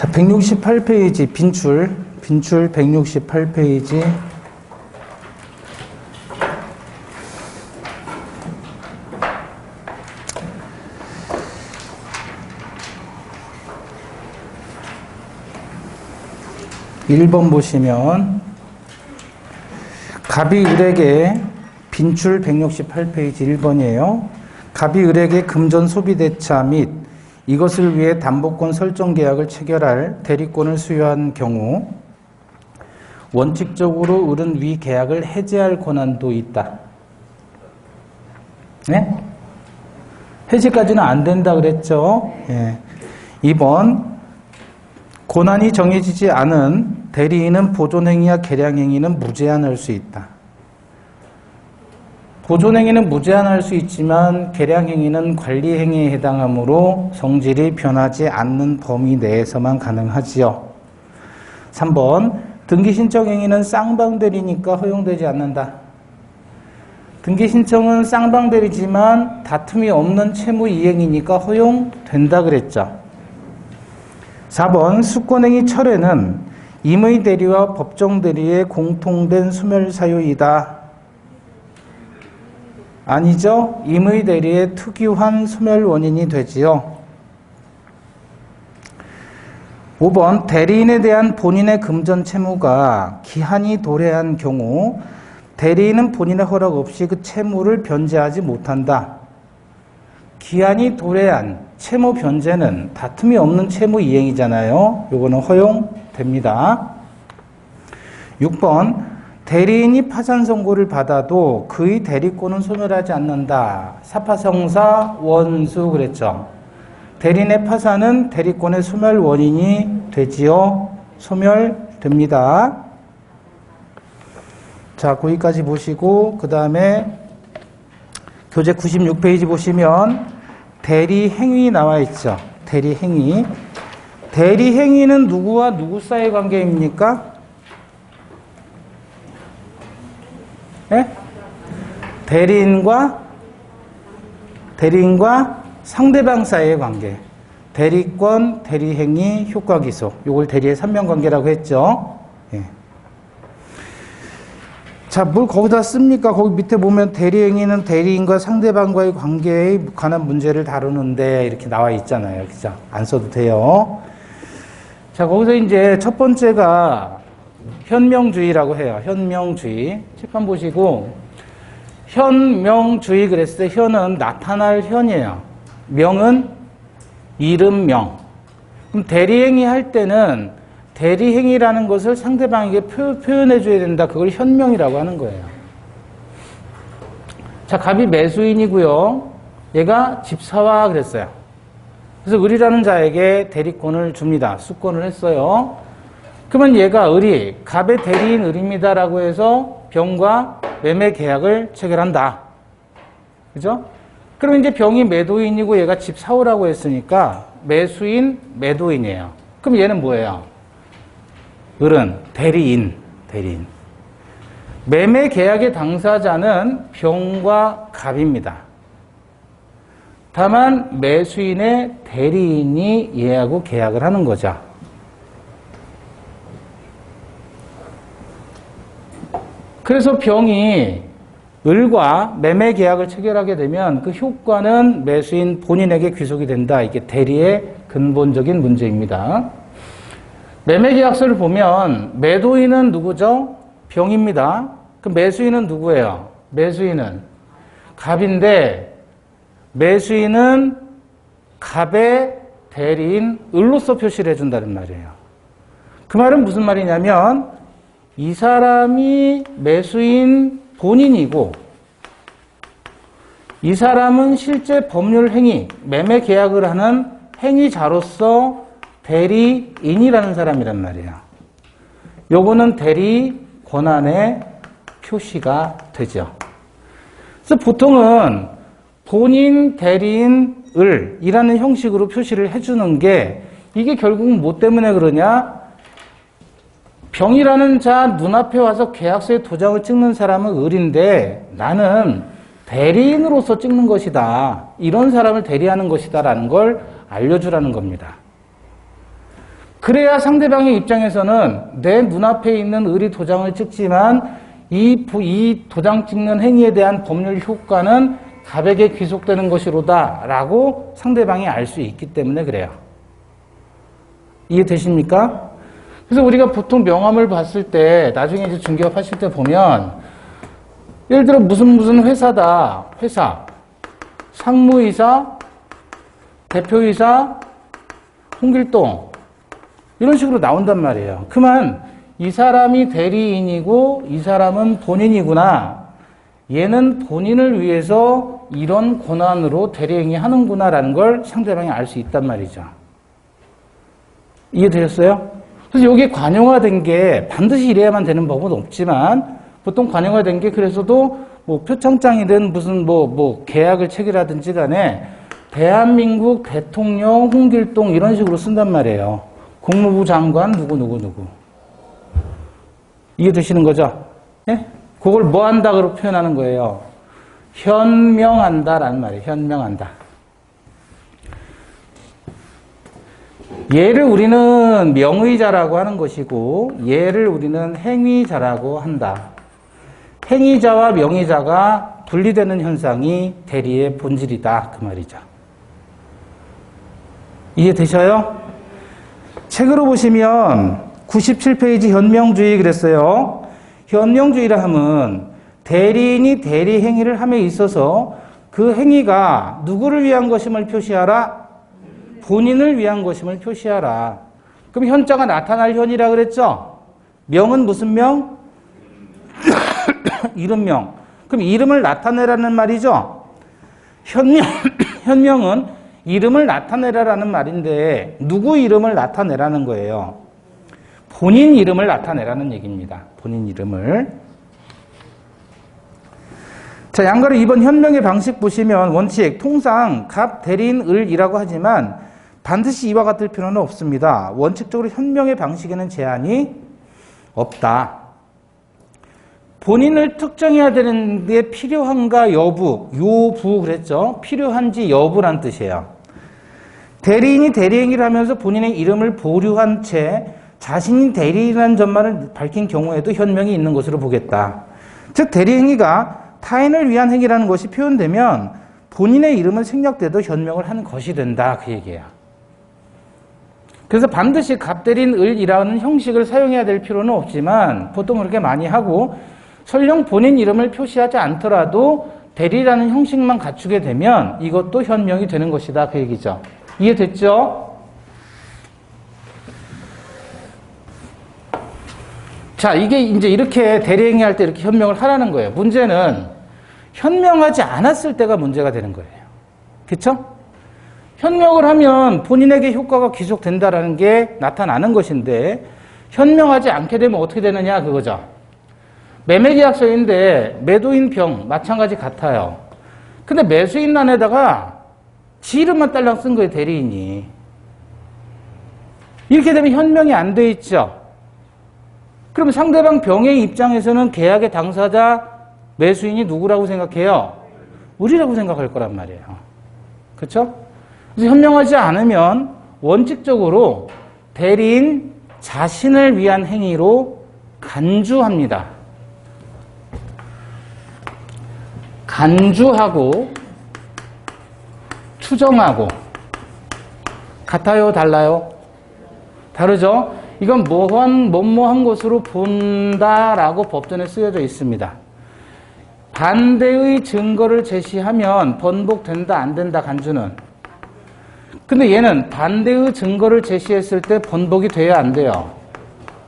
자, 168페이지 빈출 168페이지. 일 번 보시면 갑이 을에게 빈출 168페이지 1번이에요. 갑이 을에게 금전 소비 대차 및 이것을 위해 담보권 설정 계약을 체결할 대리권을 수여한 경우 원칙적으로 을은 위 계약을 해지할 권한도 있다. 네? 해지까지는 안 된다 그랬죠. 예. 2번 권한이 정해지지 않은 대리인은 보존행위와 계량행위는 무제한할 수 있다. 보존행위는 무제한할 수 있지만 계량행위는 관리행위에 해당하므로 성질이 변하지 않는 범위 내에서만 가능하지요. 3번 등기신청행위는 쌍방대리니까 허용되지 않는다. 등기신청은 쌍방대리지만 다툼이 없는 채무이행이니까 허용된다 그랬죠. 4번 수권행위 철회는 임의 대리와 법정 대리의 공통된 소멸사유이다. 아니죠. 임의 대리의 특유한 소멸 원인이 되지요. 5번 대리인에 대한 본인의 금전 채무가 기한이 도래한 경우 대리인은 본인의 허락 없이 그 채무를 변제하지 못한다. 기한이 도래한 채무 변제는 다툼이 없는 채무 이행이잖아요. 요거는 허용됩니다. 6번 대리인이 파산 선고를 받아도 그의 대리권은 소멸하지 않는다. 사파성사 원수 그랬죠. 대리인의 파산은 대리권의 소멸 원인이 되지요. 소멸됩니다. 자, 거기까지 보시고 그 다음에 교재 96페이지 보시면 대리행위 나와 있죠. 대리행위. 대리행위는 누구와 누구 사이의 관계입니까? 네? 대리인과 상대방 사이의 관계. 대리권, 대리행위, 효과기소. 이걸 대리의 삼면관계라고 했죠. 예. 자, 뭘 거기다 씁니까? 거기 밑에 보면 대리행위는 대리인과 상대방과의 관계에 관한 문제를 다루는데 이렇게 나와 있잖아요. 그죠? 안 써도 돼요. 자, 거기서 이제 첫 번째가 현명주의라고 해요. 현명주의. 책판 보시고 현명주의 그랬을 때 현은 나타날 현이에요. 명은 이름 명. 그럼 대리행위 할 때는 대리행위라는 것을 상대방에게 표현해 줘야 된다. 그걸 현명이라고 하는 거예요. 자, 갑이 매수인이고요. 얘가 집사와 그랬어요. 그래서 을이라는 자에게 대리권을 줍니다. 수권을 했어요. 그러면 얘가 을이 갑의 대리인 을입니다라고 해서 병과 매매 계약을 체결한다. 그죠? 그럼 이제 병이 매도인이고 얘가 집 사오라고 했으니까 매수인, 매도인이에요. 그럼 얘는 뭐예요? 을은 대리인. 매매 계약의 당사자는 병과 갑입니다. 다만 매수인의 대리인이 얘하고 계약을 하는 거죠. 그래서 병이 을과 매매 계약을 체결하게 되면 그 효과는 매수인 본인에게 귀속이 된다. 이게 대리의 근본적인 문제입니다. 매매 계약서를 보면 매도인은 누구죠? 병입니다. 그 매수인은 누구예요? 매수인은 갑인데 매수인은 갑의 대리인 을로서 표시를 해준다는 말이에요. 그 말은 무슨 말이냐면 이 사람이 매수인 본인이고 이 사람은 실제 법률 행위, 매매 계약을 하는 행위자로서 대리인이라는 사람이란 말이에요. 요거는 대리 권한의 표시가 되죠. 그래서 보통은 본인, 대리인, 을이라는 형식으로 표시를 해주는 게 이게 결국은 뭐 때문에 그러냐? 병이라는 자 눈앞에 와서 계약서에 도장을 찍는 사람은 을인데 나는 대리인으로서 찍는 것이다. 이런 사람을 대리하는 것이다 라는 걸 알려주라는 겁니다. 그래야 상대방의 입장에서는 내 눈앞에 있는 의리 도장을 찍지만 이 도장 찍는 행위에 대한 법률 효과는 갑에게 귀속되는 것이로다 라고 상대방이 알 수 있기 때문에 그래요. 이해되십니까? 그래서 우리가 보통 명함을 봤을 때 나중에 이제 중개업 하실 때 보면 예를 들어 무슨 회사다. 회사, 상무이사, 대표이사, 홍길동 이런 식으로 나온단 말이에요. 그만 이 사람이 대리인이고 이 사람은 본인이구나. 얘는 본인을 위해서 이런 권한으로 대리행위 하는구나라는 걸 상대방이 알 수 있단 말이죠. 이해되셨어요? 그래서 여기에 관용화된 게 반드시 이래야만 되는 법은 없지만 보통 관용화된 게 그래서도 뭐 표창장이든 무슨 뭐 계약을 체결하든지 간에 대한민국 대통령 홍길동 이런 식으로 쓴단 말이에요. 국무부 장관 누구. 이해되시는 거죠? 예? 그걸 뭐 한다고 표현하는 거예요? 현명한다라는 말이에요. 현명한다. 얘를 우리는 명의자라고 하는 것이고 얘를 우리는 행위자라고 한다. 행위자와 명의자가 분리되는 현상이 대리의 본질이다. 그 말이죠. 이해되셔요? 책으로 보시면 97페이지 현명주의 그랬어요. 현명주의라 하면 대리인이 대리 행위를 함에 있어서 그 행위가 누구를 위한 것임을 표시하라? 본인을 위한 것임을 표시하라. 그럼 현자가 나타날 현이라 그랬죠? 명은 무슨 명? 이름명. 그럼 이름을 나타내라는 말이죠? 현명은 이름을 나타내라라는 말인데 누구 이름을 나타내라는 거예요? 본인 이름을 나타내라는 얘기입니다. 본인 이름을. 자, 양가로 2번 현명의 방식 보시면 원칙, 통상 갑, 대리인, 을이라고 하지만 반드시 이와 같을 필요는 없습니다. 원칙적으로 현명의 방식에는 제한이 없다. 본인을 특정해야 되는데 필요한가 여부, 요부 그랬죠? 필요한지 여부란 뜻이에요. 대리인이 대리행위를 하면서 본인의 이름을 보류한 채 자신이 대리인이라는 점만을 밝힌 경우에도 현명이 있는 것으로 보겠다. 즉 대리행위가 타인을 위한 행위라는 것이 표현되면 본인의 이름은 생략돼도 현명을 하는 것이 된다. 그 얘기예요. 그래서 반드시 갑대리인 을이라는 형식을 사용해야 될 필요는 없지만 보통 그렇게 많이 하고 설령 본인 이름을 표시하지 않더라도 대리라는 형식만 갖추게 되면 이것도 현명이 되는 것이다. 그 얘기죠. 이해됐죠? 자, 이게 이제 이렇게 대리행위 할 때 이렇게 현명을 하라는 거예요. 문제는 현명하지 않았을 때가 문제가 되는 거예요. 그쵸? 현명을 하면 본인에게 효과가 귀속된다라는 게 나타나는 것인데 현명하지 않게 되면 어떻게 되느냐 그거죠. 매매계약서인데 매도인 병 마찬가지 같아요. 근데 매수인란에다가 지 이름만 딸랑 쓴 거예요. 대리인이. 이렇게 되면 현명이 안 돼 있죠. 그럼 상대방 병의 입장에서는 계약의 당사자 매수인이 누구라고 생각해요? 우리라고 생각할 거란 말이에요. 그렇죠? 그래서 현명하지 않으면 원칙적으로 대리인 자신을 위한 행위로 간주합니다. 간주하고 추정하고 같아요? 달라요? 다르죠? 이건 뭐뭐한 것으로 본다라고 법전에 쓰여져 있습니다. 반대의 증거를 제시하면 번복된다, 안 된다, 간주는. 근데 얘는 반대의 증거를 제시했을 때 번복이 돼야 안 돼요?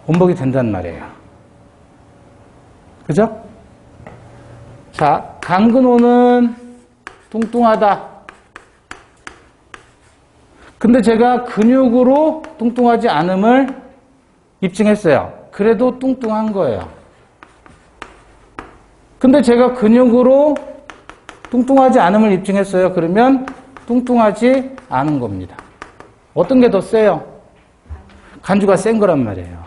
번복이 된단 말이에요. 그죠? 자, 강근호는 뚱뚱하다. 근데 제가 근육으로 뚱뚱하지 않음을 입증했어요. 그래도 뚱뚱한 거예요. 근데 제가 근육으로 뚱뚱하지 않음을 입증했어요. 그러면 뚱뚱하지 않은 겁니다. 어떤 게 더 세요? 간주가 센 거란 말이에요.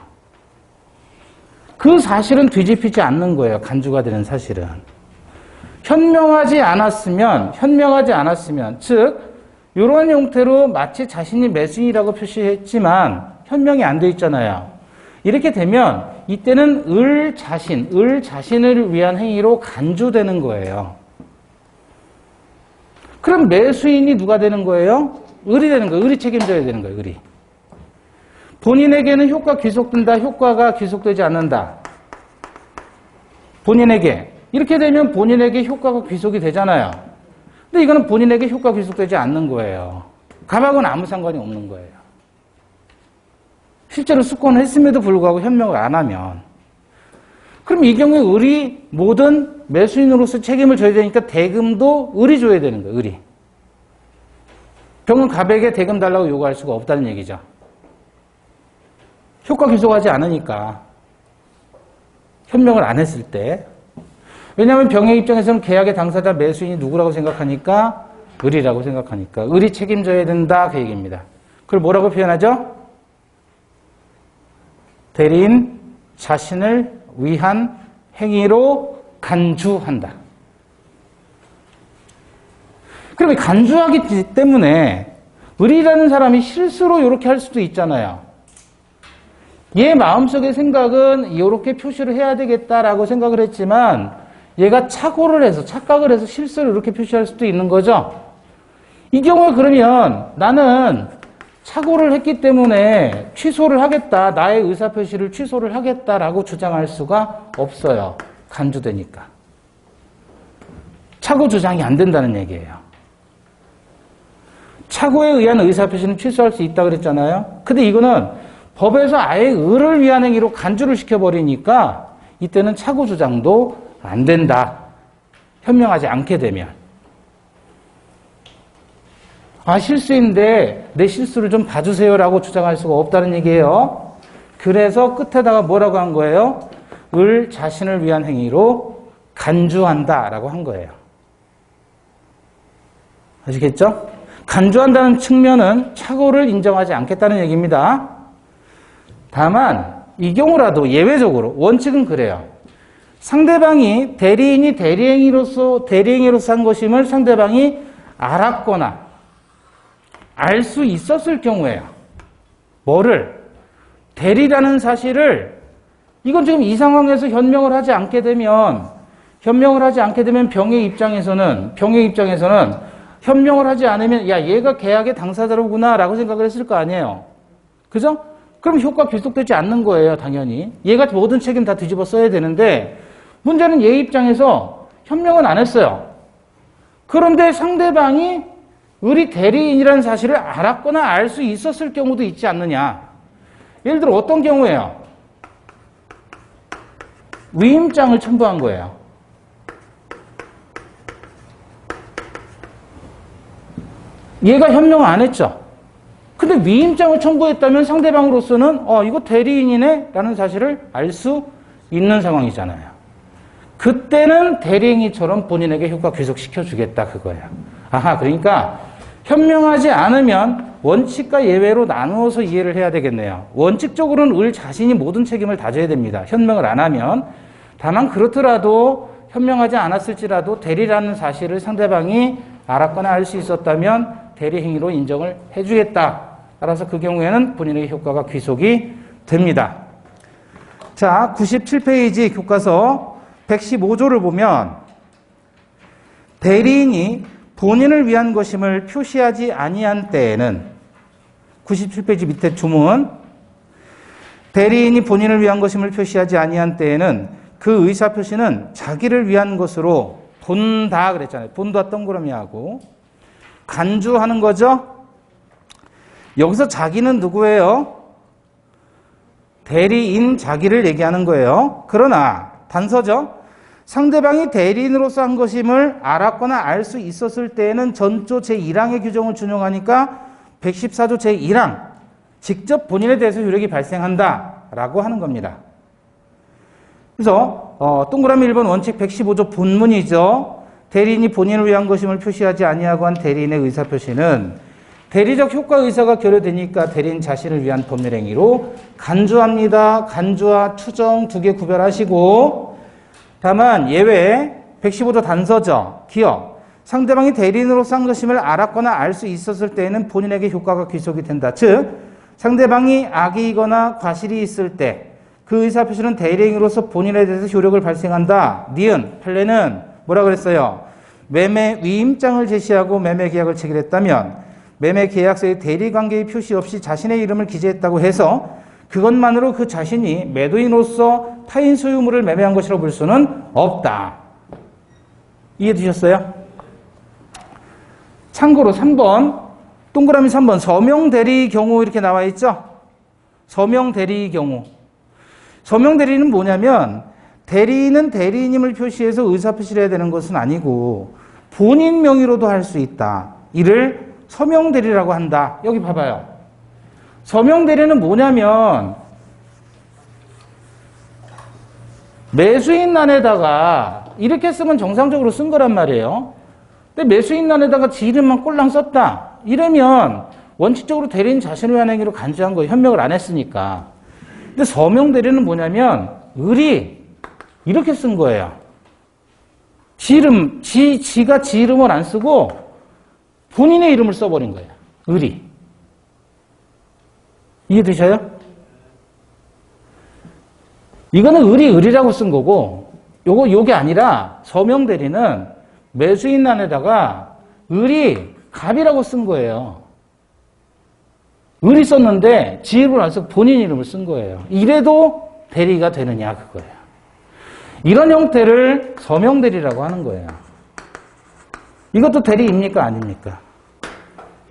그 사실은 뒤집히지 않는 거예요. 간주가 되는 사실은. 현명하지 않았으면, 즉 이런 형태로 마치 자신이 매수인이라고 표시했지만 현명이 안 돼 있잖아요. 이렇게 되면 이때는 을 자신을 위한 행위로 간주되는 거예요. 그럼 매수인이 누가 되는 거예요? 을이 되는 거예요. 을이 책임져야 되는 거예요. 을이. 본인에게는 효과 귀속된다. 효과가 귀속되지 않는다. 본인에게. 이렇게 되면 본인에게 효과가 귀속이 되잖아요. 근데 이거는 본인에게 효과 귀속되지 않는 거예요. 갑하고는 아무 상관이 없는 거예요. 실제로 수권을 했음에도 불구하고 현명을 안 하면. 그럼 이 경우에 을이 모든 매수인으로서 책임을 져야 되니까 대금도 을이 줘야 되는 거예요. 을이. 병은 갑에게 대금 달라고 요구할 수가 없다는 얘기죠. 효과 귀속하지 않으니까. 현명을 안 했을 때. 왜냐하면 병의 입장에서는 계약의 당사자 매수인이 누구라고 생각하니까 을이라고 생각하니까 을이 책임져야 된다 그 얘기입니다. 그걸 뭐라고 표현하죠? 대리인 자신을 위한 행위로 간주한다. 그럼 간주하기 때문에 을이라는 사람이 실수로 이렇게 할 수도 있잖아요. 얘 마음속의 생각은 이렇게 표시를 해야 되겠다라고 생각을 했지만 얘가 착각을 해서 실수를 이렇게 표시할 수도 있는 거죠. 이 경우에 그러면 나는 착오를 했기 때문에 취소를 하겠다. 나의 의사표시를 취소를 하겠다라고 주장할 수가 없어요. 간주되니까. 착오 주장이 안 된다는 얘기예요. 착오에 의한 의사표시는 취소할 수 있다고 그랬잖아요. 근데 이거는 법에서 아예 을을 위한 행위로 간주를 시켜버리니까 이때는 착오 주장도 안 된다. 현명하지 않게 되면. 아, 실수인데 내 실수를 좀 봐주세요라고 주장할 수가 없다는 얘기예요. 그래서 끝에다가 뭐라고 한 거예요? 을 자신을 위한 행위로 간주한다라고 한 거예요. 아시겠죠? 간주한다는 측면은 착오를 인정하지 않겠다는 얘기입니다. 다만 이 경우라도 예외적으로 원칙은 그래요. 상대방이 대리인이 대리행위로서 한 것임을 상대방이 알았거나 알 수 있었을 경우에요. 뭐를? 대리라는 사실을 이건 지금 이 상황에서 현명을 하지 않게 되면 병의 입장에서는 현명을 하지 않으면 야 얘가 계약의 당사자로구나라고 생각을 했을 거 아니에요. 그죠? 그럼 효과 귀속되지 않는 거예요. 당연히. 얘가 모든 책임 다 뒤집어 써야 되는데 문제는 얘 입장에서 현명은 안 했어요. 그런데 상대방이 을이 대리인이라는 사실을 알았거나 알 수 있었을 경우도 있지 않느냐. 예를 들어 어떤 경우예요? 위임장을 첨부한 거예요. 얘가 현명을 안 했죠. 근데 위임장을 첨부했다면 상대방으로서는 이거 대리인이네 라는 사실을 알 수 있는 상황이잖아요. 그때는 대리행위처럼 본인에게 효과 귀속시켜 주겠다 그거예요. 아하, 그러니까 현명하지 않으면 원칙과 예외로 나누어서 이해를 해야 되겠네요. 원칙적으로는 을 자신이 모든 책임을 다 져야 됩니다. 현명을 안 하면. 다만 그렇더라도 현명하지 않았을지라도 대리라는 사실을 상대방이 알았거나 알 수 있었다면 대리행위로 인정을 해주겠다. 따라서 그 경우에는 본인에게 효과가 귀속이 됩니다. 자, 97페이지 교과서 115조를 보면 대리인이 본인을 위한 것임을 표시하지 아니한 때에는 97페이지 밑에 주문 대리인이 본인을 위한 것임을 표시하지 아니한 때에는 그 의사표시는 자기를 위한 것으로 본다 그랬잖아요. 본다 동그라미하고 간주하는 거죠. 여기서 자기는 누구예요? 대리인 자기를 얘기하는 거예요. 그러나 단서죠. 상대방이 대리인으로서 한 것임을 알았거나 알 수 있었을 때에는 전조 제1항의 규정을 준용하니까 114조 제1항 직접 본인에 대해서 효력이 발생한다라고 하는 겁니다. 그래서 동그라미 1번 원칙 115조 본문이죠. 대리인이 본인을 위한 것임을 표시하지 아니하고 한 대리인의 의사표시는 대리적 효과 의사가 결여되니까 대리인 자신을 위한 법률행위로 간주합니다. 간주와 추정 두 개 구별하시고 다만 예외 115조 단서죠. 기억. 상대방이 대리인으로서 한 것임을 알았거나 알 수 있었을 때에는 본인에게 효과가 귀속이 된다. 즉 상대방이 악의이거나 과실이 있을 때 그 의사표시는 대리행위로서 본인에 대해서 효력을 발생한다. 니은, 판례는 뭐라 그랬어요? 매매 위임장을 제시하고 매매 계약을 체결했다면 매매 계약서에 대리관계의 표시 없이 자신의 이름을 기재했다고 해서 그것만으로 그 자신이 매도인으로서 타인 소유물을 매매한 것이라고 볼 수는 없다. 이해되셨어요? 참고로 3번, 동그라미 3번 서명대리 경우 이렇게 나와 있죠? 서명대리 경우. 서명대리는 뭐냐면 대리인은 대리인임을 표시해서 의사표시를 해야 되는 것은 아니고 본인 명의로도 할 수 있다. 이를 서명대리라고 한다. 여기 봐봐요. 서명대리는 뭐냐면 매수인란에다가 이렇게 쓰면 정상적으로 쓴 거란 말이에요. 근데 매수인란에다가 지 이름만 꼴랑 썼다. 이러면 원칙적으로 대리인 자신을 위한 행위로 간주한 거예요. 현명을 안 했으니까. 근데 서명대리는 뭐냐면 을이 이렇게 쓴 거예요. 지가 지 이름을 안 쓰고 본인의 이름을 써버린 거예요. 을이. 이해되셔요? 이거는 을이라고 쓴 거고, 요게 아니라 서명대리는 매수인란에다가 을이 갑이라고 쓴 거예요. 을이 썼는데 지 이름을 안 쓰고 본인 이름을 쓴 거예요. 이래도 대리가 되느냐 그거예요. 이런 형태를 서명대리라고 하는 거예요. 이것도 대리입니까? 아닙니까?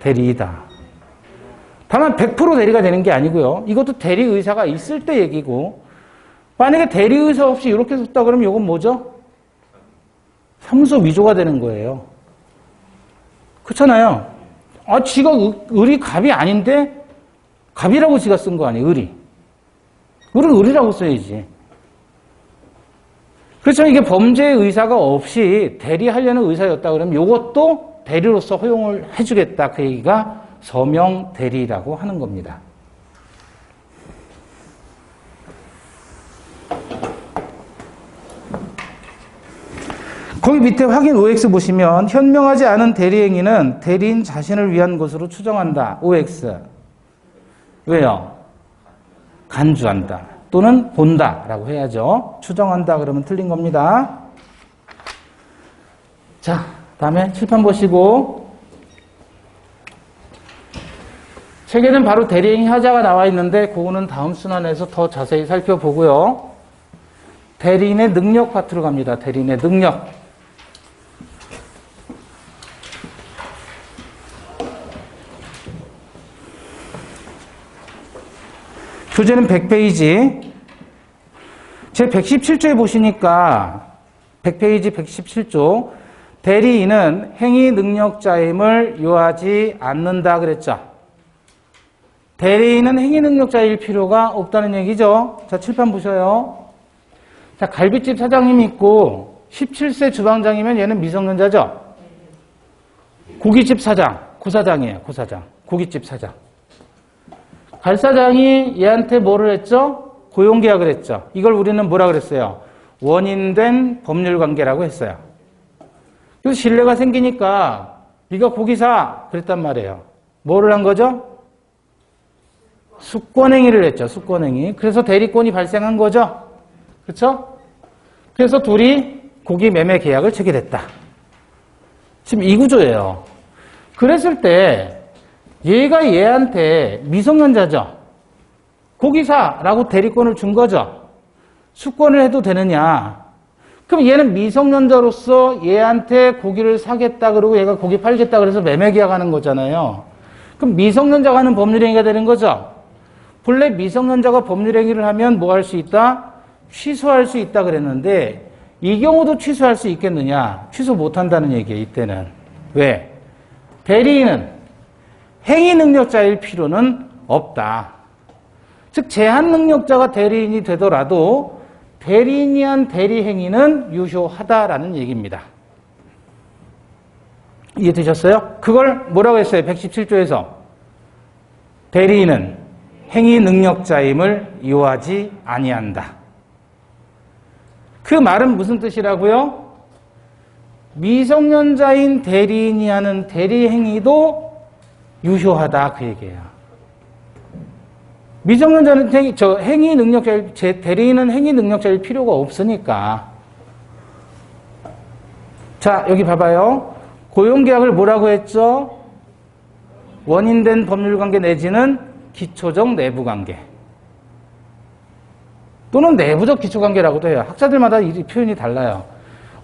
대리이다. 다만 100% 대리가 되는 게 아니고요. 이것도 대리의사가 있을 때 얘기고, 만약에 대리의사 없이 이렇게 썼다 그러면 이건 뭐죠? 사무소 위조가 되는 거예요. 그렇잖아요. 아, 지가 을이 갑이 아닌데 갑이라고 지가 쓴 거 아니에요, 을이. 을은 을이라고 써야지. 그렇죠. 이게 범죄 의사가 없이 대리하려는 의사였다 그러면 이것도 대리로서 허용을 해주겠다. 그 얘기가 서명 대리라고 하는 겁니다. 거기 밑에 확인 OX 보시면 현명하지 않은 대리행위는 대리인 자신을 위한 것으로 추정한다. OX. 왜요? 간주한다. 또는 본다라고 해야죠. 추정한다 그러면 틀린 겁니다. 자, 다음에 칠판 보시고, 책에는 바로 대리행위 하자가 나와 있는데 그거는 다음 순환에서 더 자세히 살펴보고요. 대리인의 능력 파트로 갑니다. 대리인의 능력. 교재는 100페이지. 제 117조에 보시니까 100페이지 117조 대리인은 행위 능력자임을 요하지 않는다 그랬죠. 대리인은 행위 능력자일 필요가 없다는 얘기죠. 자, 칠판 보셔요. 자, 갈비집 사장님이 있고 17세 주방장이면 얘는 미성년자죠. 고깃집 사장, 고사장이에요. 고사장, 고깃집 사장. 갈 사장이 얘한테 뭐를 했죠? 고용계약을 했죠. 이걸 우리는 뭐라 그랬어요? 원인된 법률관계라고 했어요. 그래서 신뢰가 생기니까 네가 고기 사 그랬단 말이에요. 뭐를 한 거죠? 수권행위를 했죠. 수권행위. 그래서 대리권이 발생한 거죠. 그렇죠? 그래서 둘이 고기 매매 계약을 체결했다. 지금 이 구조예요. 그랬을 때 얘가 얘한테 미성년자죠. 고기 사라고 대리권을 준 거죠. 수권을 해도 되느냐. 그럼 얘는 미성년자로서 얘한테 고기를 사겠다 그러고 얘가 고기 팔겠다 그래서 매매 계약하는 거잖아요. 그럼 미성년자가 하는 법률행위가 되는 거죠. 본래 미성년자가 법률행위를 하면 뭐 할 수 있다? 취소할 수 있다 그랬는데 이 경우도 취소할 수 있겠느냐? 취소 못한다는 얘기예요. 이때는. 왜? 대리인은 행위 능력자일 필요는 없다. 즉 제한 능력자가 대리인이 되더라도 대리인이 한 대리 행위는 유효하다라는 얘기입니다. 이해되셨어요? 그걸 뭐라고 했어요? 117조에서 대리인은 행위 능력자임을 요하지 아니한다. 그 말은 무슨 뜻이라고요? 미성년자인 대리인이 하는 대리 행위도 유효하다 그 얘기예요. 미성년자는 행위 능력자일, 대리인은 행위 능력자일 필요가 없으니까. 자, 여기 봐봐요. 고용계약을 뭐라고 했죠? 원인된 법률관계 내지는 기초적 내부관계. 또는 내부적 기초관계라고도 해요. 학자들마다 이 표현이 달라요.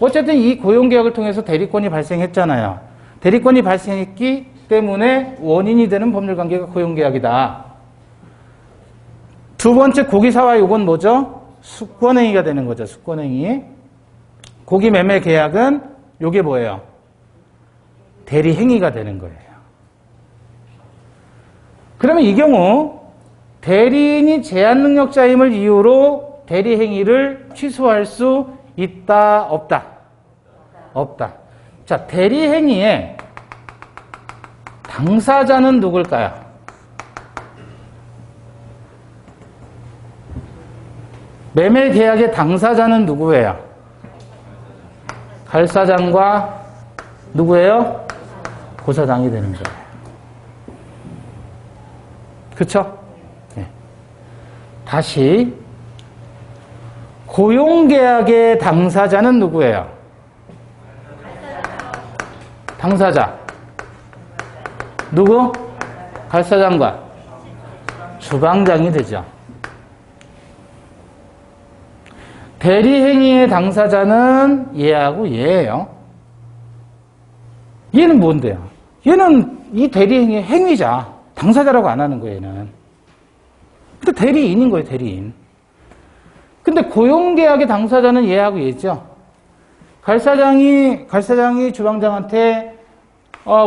어쨌든 이 고용계약을 통해서 대리권이 발생했잖아요. 대리권이 발생했기 때문에 원인이 되는 법률관계가 고용계약이다. 두 번째 고기사와 요건 뭐죠? 수권행위가 되는 거죠. 수권행위. 고기매매 계약은 요게 뭐예요? 대리행위가 되는 거예요. 그러면 이 경우 대리인이 제한능력자임을 이유로 대리행위를 취소할 수 있다, 없다? 없다. 자, 대리행위의 당사자는 누굴까요? 매매계약의 당사자는 누구예요? 갈사장과 누구예요? 고사장이 되는 거예요. 그쵸? 네. 다시 고용계약의 당사자는 누구예요? 당사자 누구? 갈사장과 주방장이 되죠. 대리행위의 당사자는 얘하고 얘예요. 얘는 뭔데요? 얘는 이 대리행위의 행위자, 당사자라고 안 하는 거예요, 얘는. 근데 대리인인 거예요, 대리인. 근데 고용계약의 당사자는 얘하고 얘죠. 갈사장이 주방장한테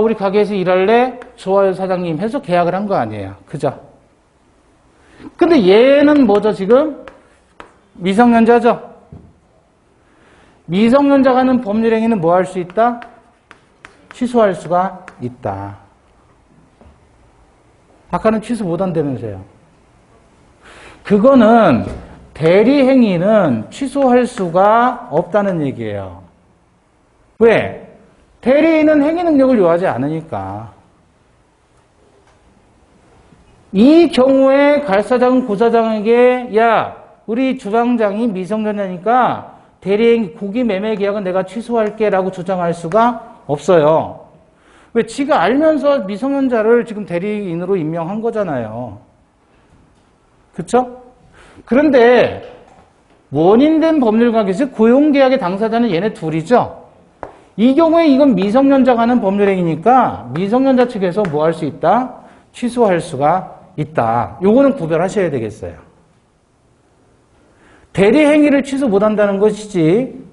우리 가게에서 일할래? 좋아요, 사장님 해서 계약을 한 거 아니에요. 그죠? 근데 얘는 뭐죠, 지금? 미성년자죠? 미성년자가 하는 법률행위는 뭐 할 수 있다? 취소할 수가 있다. 아까는 취소 못 한다면서요. 그거는 대리행위는 취소할 수가 없다는 얘기예요. 왜? 대리인은 행위 능력을 요하지 않으니까. 이 경우에 갈사장은 고사장에게 야, 우리 주방장이 미성년자니까 대리행위 고기 매매 계약은 내가 취소할게 라고 주장할 수가 없어요. 왜? 지가 알면서 미성년자를 지금 대리인으로 임명한 거잖아요. 그쵸? 그런데 원인된 법률관계, 즉 고용계약의 당사자는 얘네 둘이죠. 이 경우에 이건 미성년자가 하는 법률행위니까 미성년자 측에서 뭐 할 수 있다? 취소할 수가 있다. 요거는 구별하셔야 되겠어요. 대리행위를 취소 못한다는 것이지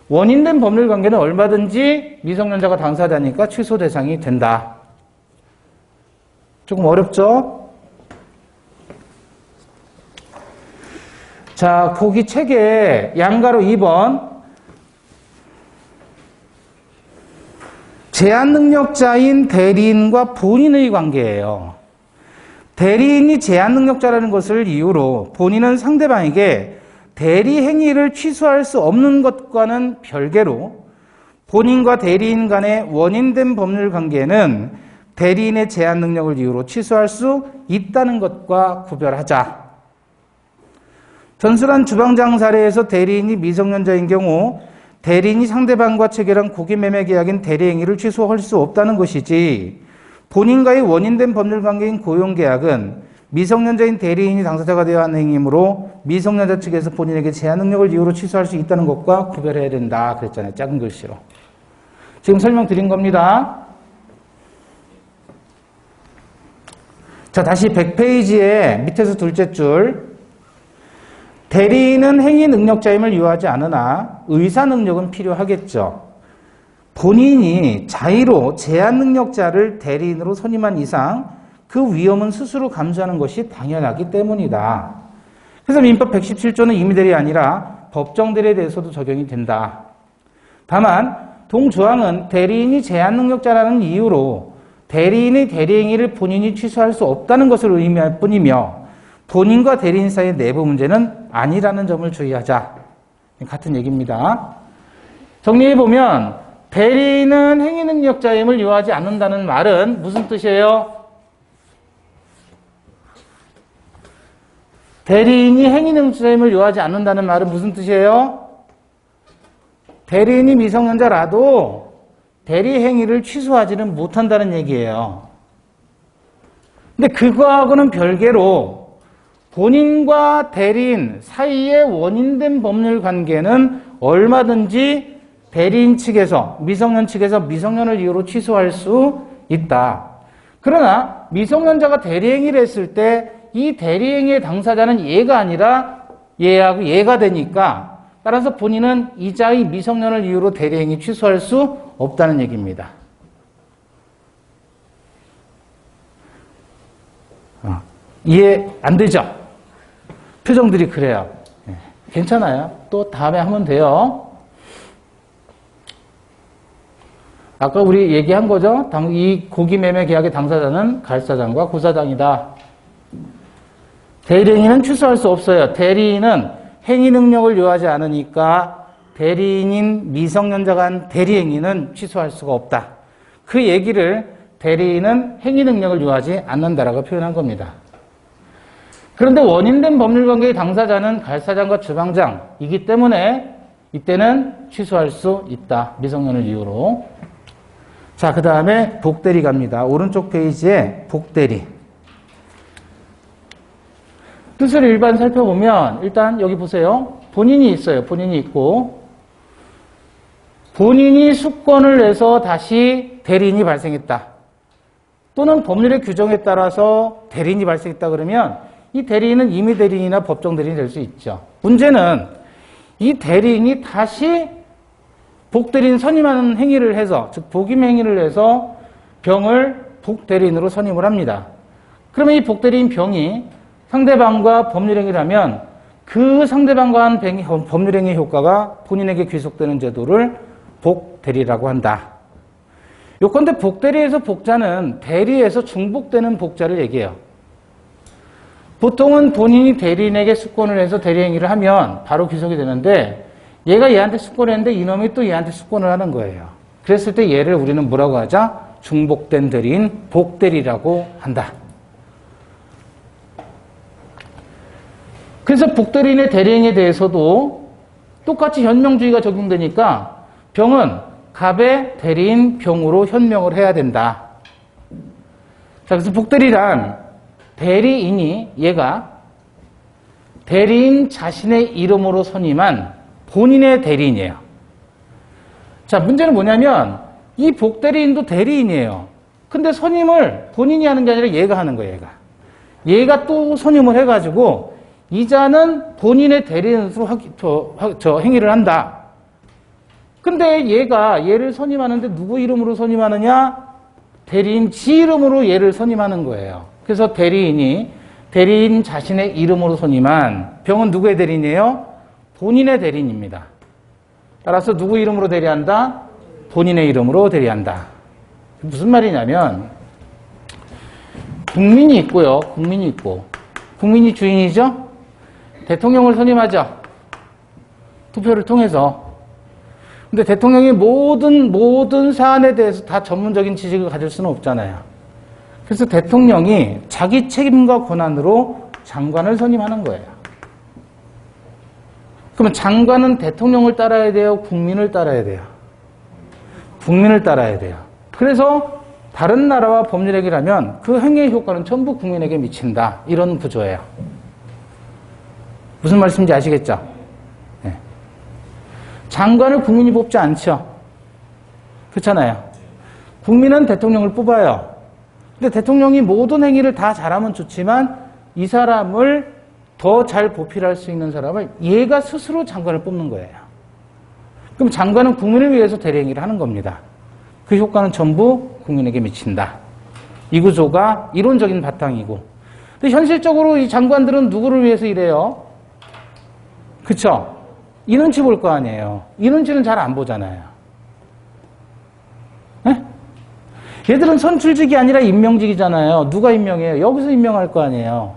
원인된 법률관계는 얼마든지 미성년자가 당사자니까 취소 대상이 된다. 조금 어렵죠? 자, 거기 책에 양가로 2번 제한능력자인 대리인과 본인의 관계예요. 대리인이 제한능력자라는 것을 이유로 본인은 상대방에게 대리행위를 취소할 수 없는 것과는 별개로 본인과 대리인 간의 원인된 법률관계는 대리인의 제한능력을 이유로 취소할 수 있다는 것과 구별하자. 전술한 주방장 사례에서 대리인이 미성년자인 경우 대리인이 상대방과 체결한 고기매매 계약인 대리행위를 취소할 수 없다는 것이지 본인과의 원인된 법률관계인 고용계약은 미성년자인 대리인이 당사자가 되어야 하는 행위이므로 미성년자 측에서 본인에게 제한능력을 이유로 취소할 수 있다는 것과 구별해야 된다 그랬잖아요. 작은 글씨로. 지금 설명드린 겁니다. 자, 다시 100페이지에 밑에서 둘째 줄. 대리인은 행위 능력자임을 요하지 않으나 의사 능력은 필요하겠죠. 본인이 자의로 제한 능력자를 대리인으로 선임한 이상 그 위험은 스스로 감수하는 것이 당연하기 때문이다. 그래서 민법 117조는 임의대리 아니라 법정대리에 대해서도 적용이 된다. 다만 동조항은 대리인이 제한 능력자라는 이유로 대리인의 대리행위를 본인이 취소할 수 없다는 것을 의미할 뿐이며 본인과 대리인 사이의 내부 문제는 아니라는 점을 주의하자. 같은 얘기입니다. 정리해보면 대리인은 행위능력자임을 요하지 않는다는 말은 무슨 뜻이에요? 대리인이 행위능력을 요하지 않는다는 말은 무슨 뜻이에요? 대리인이 미성년자라도 대리 행위를 취소하지는 못한다는 얘기예요. 근데 그거하고는 별개로 본인과 대리인 사이의 원인된 법률 관계는 얼마든지 대리인 측에서, 미성년 측에서 미성년을 이유로 취소할 수 있다. 그러나 미성년자가 대리행위를 했을 때 이 대리행위의 당사자는 얘가 아니라 얘하고 얘가 되니까 따라서 본인은 이자의 미성년을 이유로 대리행위 취소할 수 없다는 얘기입니다. 이해 안 되죠? 표정들이 그래요. 괜찮아요. 또 다음에 하면 돼요. 아까 우리 얘기한 거죠? 이 고기매매 계약의 당사자는 갈사장과 고사장이다. 대리인은 취소할 수 없어요. 대리인은 행위 능력을 요하지 않으니까 대리인인 미성년자가 한 대리행위는 취소할 수가 없다. 그 얘기를 대리인은 행위 능력을 요하지 않는다라고 표현한 겁니다. 그런데 원인된 법률관계의 당사자는 갈사장과 주방장이기 때문에 이때는 취소할 수 있다. 미성년을 이유로. 자, 그 다음에 복대리 갑니다. 오른쪽 페이지에 복대리. 뜻을 일반 살펴보면 일단 여기 보세요. 본인이 있어요. 본인이 있고 본인이 수권을 내서 다시 대리인이 발생했다. 또는 법률의 규정에 따라서 대리인이 발생했다 그러면 이 대리인은 임의 대리인이나 법정 대리인이 될 수 있죠. 문제는 이 대리인이 다시 복대리인 선임하는 행위를 해서, 즉 복임 행위를 해서 병을 복대리인으로 선임을 합니다. 그러면 이 복대리인 병이 상대방과 법률행위를 하면 그 상대방과 한 법률행위 효과가 본인에게 귀속되는 제도를 복대리라고 한다. 요건데 복대리에서 복자는 대리에서 중복되는 복자를 얘기해요. 보통은 본인이 대리인에게 수권을 해서 대리행위를 하면 바로 귀속이 되는데 얘가 얘한테 수권을 했는데 이놈이 또 얘한테 수권을 하는 거예요. 그랬을 때 얘를 우리는 뭐라고 하자? 중복된 대리인 복대리라고 한다. 그래서 복대리인의 대리행위에 대해서도 똑같이 현명주의가 적용되니까 병은 갑의 대리인 병으로 현명을 해야 된다. 자, 그래서 복대리란 대리인이 얘가 대리인 자신의 이름으로 선임한 본인의 대리인이에요. 자, 문제는 뭐냐면 이 복대리인도 대리인이에요. 근데 선임을 본인이 하는 게 아니라 얘가 하는 거예요. 얘가 또 선임을 해가지고 이자는 본인의 대리인으로 행위를 한다. 근데 얘를 선임하는데 누구 이름으로 선임하느냐? 대리인 지 이름으로 얘를 선임하는 거예요. 그래서 대리인이 대리인 자신의 이름으로 선임한 병은 누구의 대리인이에요? 본인의 대리인입니다. 따라서 누구 이름으로 대리한다? 본인의 이름으로 대리한다. 무슨 말이냐면 국민이 있고요. 국민이 있고 국민이 주인이죠? 대통령을 선임하죠. 투표를 통해서. 근데 대통령이 모든 사안에 대해서 다 전문적인 지식을 가질 수는 없잖아요. 그래서 대통령이 자기 책임과 권한으로 장관을 선임하는 거예요. 그러면 장관은 대통령을 따라야 돼요? 국민을 따라야 돼요? 국민을 따라야 돼요. 그래서 다른 나라와 법률 행위를 하면 그 행위의 효과는 전부 국민에게 미친다. 이런 구조예요. 무슨 말씀인지 아시겠죠? 네. 장관을 국민이 뽑지 않죠. 그렇잖아요. 국민은 대통령을 뽑아요. 근데 대통령이 모든 행위를 다 잘하면 좋지만 이 사람을 더 잘 보필할 수 있는 사람을 얘가 스스로 장관을 뽑는 거예요. 그럼 장관은 국민을 위해서 대리행위를 하는 겁니다. 그 효과는 전부 국민에게 미친다. 이 구조가 이론적인 바탕이고. 근데 현실적으로 이 장관들은 누구를 위해서 일해요? 그쵸? 이 눈치 볼 거 아니에요. 이 눈치는 잘 안 보잖아요. 네? 얘들은 선출직이 아니라 임명직이잖아요. 누가 임명해요? 여기서 임명할 거 아니에요.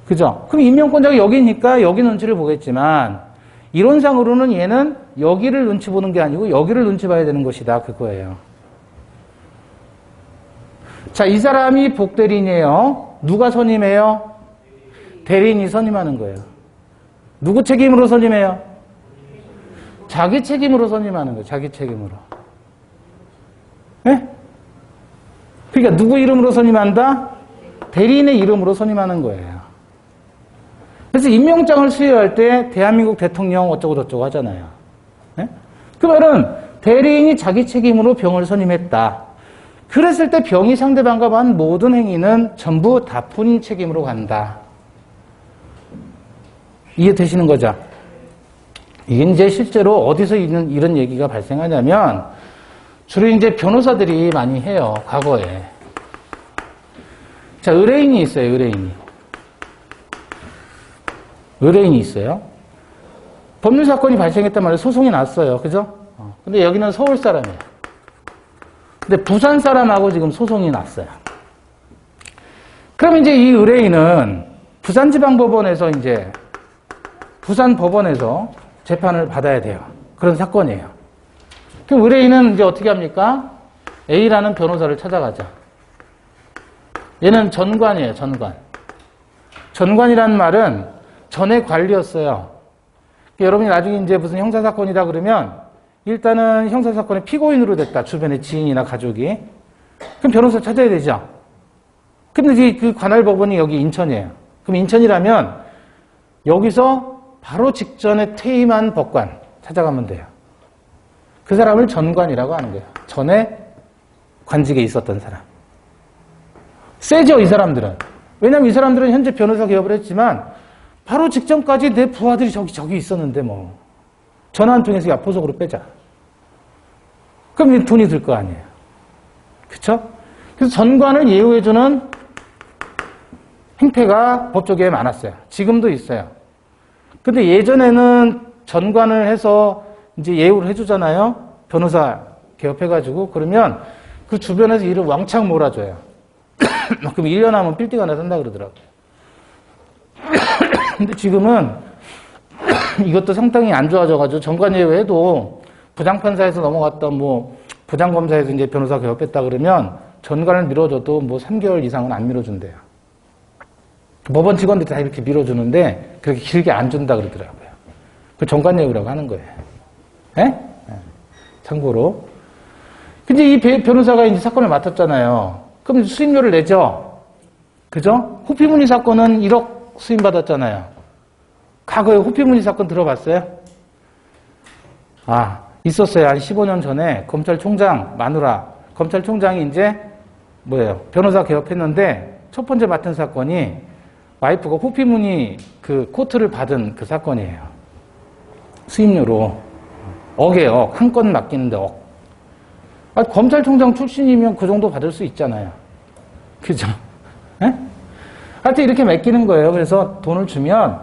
그죠? 그럼 임명권자가 여기니까 여기 눈치를 보겠지만 이론상으로는 얘는 여기를 눈치 보는 게 아니고 여기를 눈치 봐야 되는 것이다. 그거예요. 자, 이 사람이 복대리인이에요. 누가 선임해요? 대리인이 선임하는 거예요. 누구 책임으로 선임해요? 자기 책임으로 선임하는 거예요. 자기 책임으로. 네? 그러니까 누구 이름으로 선임한다? 대리인의 이름으로 선임하는 거예요. 그래서 임명장을 수여할 때 대한민국 대통령 어쩌고저쩌고 하잖아요. 네? 그러면은 대리인이 자기 책임으로 병을 선임했다. 그랬을 때 병이 상대방과 한 모든 행위는 전부 다 본인 책임으로 간다. 이해되시는 거죠? 이게 이제 실제로 어디서 이런 얘기가 발생하냐면 주로 이제 변호사들이 많이 해요. 과거에. 자, 의뢰인이 있어요. 의뢰인이 있어요. 법률사건이 발생했단 말이에요. 소송이 났어요. 그죠? 근데 여기는 서울 사람이에요. 근데 부산 사람하고 지금 소송이 났어요. 그럼 이제 이 의뢰인은 부산지방법원에서 이제 부산 법원에서 재판을 받아야 돼요. 그런 사건이에요. 그럼 의뢰인은 이제 어떻게 합니까? A라는 변호사를 찾아가죠. 얘는 전관이에요. 전관이라는 말은 전의 관리였어요. 여러분이 나중에 이제 무슨 형사사건이다 그러면 일단은 형사사건의 피고인으로 됐다. 주변의 지인이나 가족이. 그럼 변호사 찾아야 되죠. 근데 그 관할법원이 여기 인천이에요. 그럼 인천이라면 여기서 바로 직전에 퇴임한 법관 찾아가면 돼요. 그 사람을 전관이라고 하는 거예요. 전에 관직에 있었던 사람. 세죠, 이 사람들은. 왜냐면 이 사람들은 현재 변호사 개업을 했지만 바로 직전까지 내 부하들이 저기 있었는데 뭐 전화 한 통해서 야 보석으로 빼자. 그럼 돈이 들 거 아니에요. 그렇죠? 그래서 전관을 예우해주는 행태가 법조계에 많았어요. 지금도 있어요. 근데 예전에는 전관을 해서 이제 예우를 해주잖아요. 변호사 개업해가지고. 그러면 그 주변에서 일을 왕창 몰아줘요. 그럼 1년 하면 빌딩 하나 산다 그러더라고요. 근데 지금은 이것도 상당히 안 좋아져가지고 전관 예우해도 부장판사에서 넘어갔던 뭐 부장검사에서 이제 변호사 개업했다 그러면 전관을 밀어줘도 뭐 3개월 이상은 안 밀어준대요. 법원 직원들이 다 이렇게 밀어주는데 그렇게 길게 안 준다 그러더라고요. 그 전관 예우라고 하는 거예요. 예? 네? 참고로. 근데 이 변호사가 이제 사건을 맡았잖아요. 그럼 수임료를 내죠. 그죠? 호피무늬 사건은 1억 수임 받았잖아요. 과거에 호피무늬 사건 들어봤어요? 아, 있었어요. 한 15년 전에 검찰총장 마누라 검찰총장이 이제 뭐예요? 변호사 개업했는데 첫 번째 맡은 사건이 와이프가 호피무늬 그 코트를 받은 그 사건이에요. 수임료로 억이에요. 한 건 맡기는데 억. 아, 검찰총장 출신이면 그 정도 받을 수 있잖아요. 그죠? 예? 하여튼 이렇게 맡기는 거예요. 그래서 돈을 주면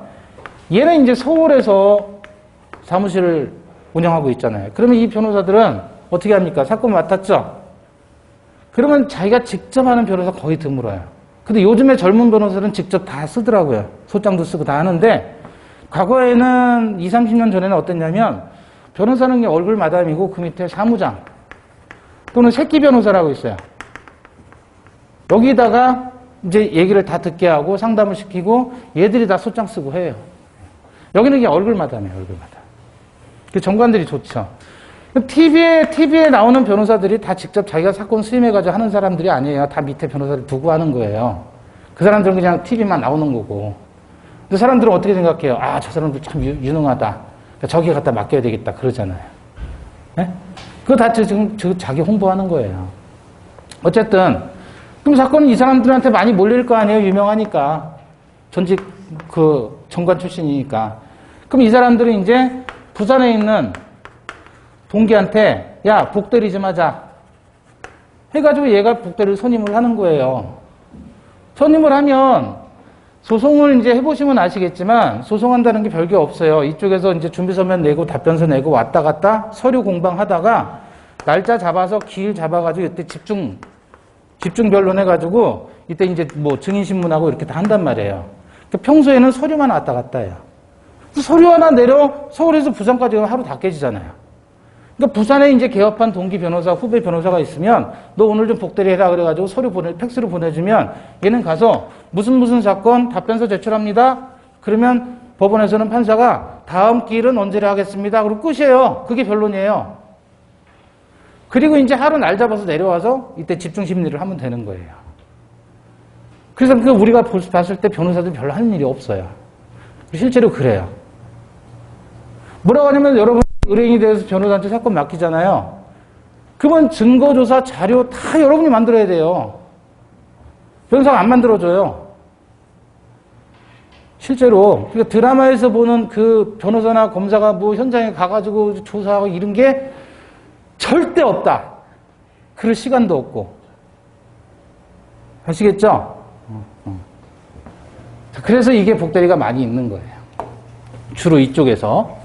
얘는 이제 서울에서 사무실을 운영하고 있잖아요. 그러면 이 변호사들은 어떻게 합니까? 사건 맡았죠? 그러면 자기가 직접 하는 변호사 거의 드물어요. 근데 요즘에 젊은 변호사들은 직접 다 쓰더라고요. 소장도 쓰고 다 하는데 과거에는 20, 30년 전에는 어땠냐면 변호사는 그냥 얼굴 마담이고 그 밑에 사무장 또는 새끼 변호사라고 있어요. 여기다가 이제 얘기를 다 듣게 하고 상담을 시키고 얘들이 다 소장 쓰고 해요. 여기는 그냥 얼굴 마담이에요. 얼굴 마담. 그 정관들이 좋죠. TV에 나오는 변호사들이 다 직접 자기가 사건 수임해가지고 하는 사람들이 아니에요. 다 밑에 변호사를 두고 하는 거예요. 그 사람들은 그냥 TV만 나오는 거고. 근데 사람들은 어떻게 생각해요? 아, 저 사람들 참 유능하다. 그러니까 저기 갖다 맡겨야 되겠다. 그러잖아요. 네? 그거 다 지금 자기 홍보하는 거예요. 어쨌든, 그럼 사건은 이 사람들한테 많이 몰릴 거 아니에요? 유명하니까. 전직 정관 출신이니까. 그럼 이 사람들은 이제 부산에 있는 동기한테 야 복대리 좀 하자 해가지고 얘가 복대리를 선임을 하는 거예요. 선임을 하면 소송을 이제 해보시면 아시겠지만 소송한다는 게 별게 없어요. 이쪽에서 이제 준비서면 내고 답변서 내고 왔다 갔다 서류 공방하다가 날짜 잡아서 기일 잡아가지고 이때 집중 변론 해가지고 이때 이제 뭐 증인신문하고 이렇게 다 한단 말이에요. 그러니까 평소에는 서류만 왔다 갔다 해요. 서류 하나 내려 서울에서 부산까지 가면 하루 다 깨지잖아요. 그러니까 부산에 이제 개업한 동기 변호사, 후배 변호사가 있으면 너 오늘 좀 복대리 해라 그래가지고 팩스로 보내주면 얘는 가서 무슨 사건 답변서 제출합니다. 그러면 법원에서는 판사가 다음 기일은 언제를 하겠습니다. 그리고 끝이에요. 그게 변론이에요. 그리고 이제 하루 날 잡아서 내려와서 이때 집중 심리를 하면 되는 거예요. 그래서 우리가 봤을 때 변호사들 별로 하는 일이 없어요. 실제로 그래요. 뭐라고 하냐면 여러분 의뢰인이 돼서 변호사한테 사건 맡기잖아요. 그러면 증거조사 자료 다 여러분이 만들어야 돼요. 변호사가 안 만들어줘요. 실제로 그러니까 드라마에서 보는 그 변호사나 검사가 뭐 현장에 가가지고 조사하고 이런 게 절대 없다. 그럴 시간도 없고. 아시겠죠? 그래서 이게 복대리가 많이 있는 거예요. 주로 이쪽에서.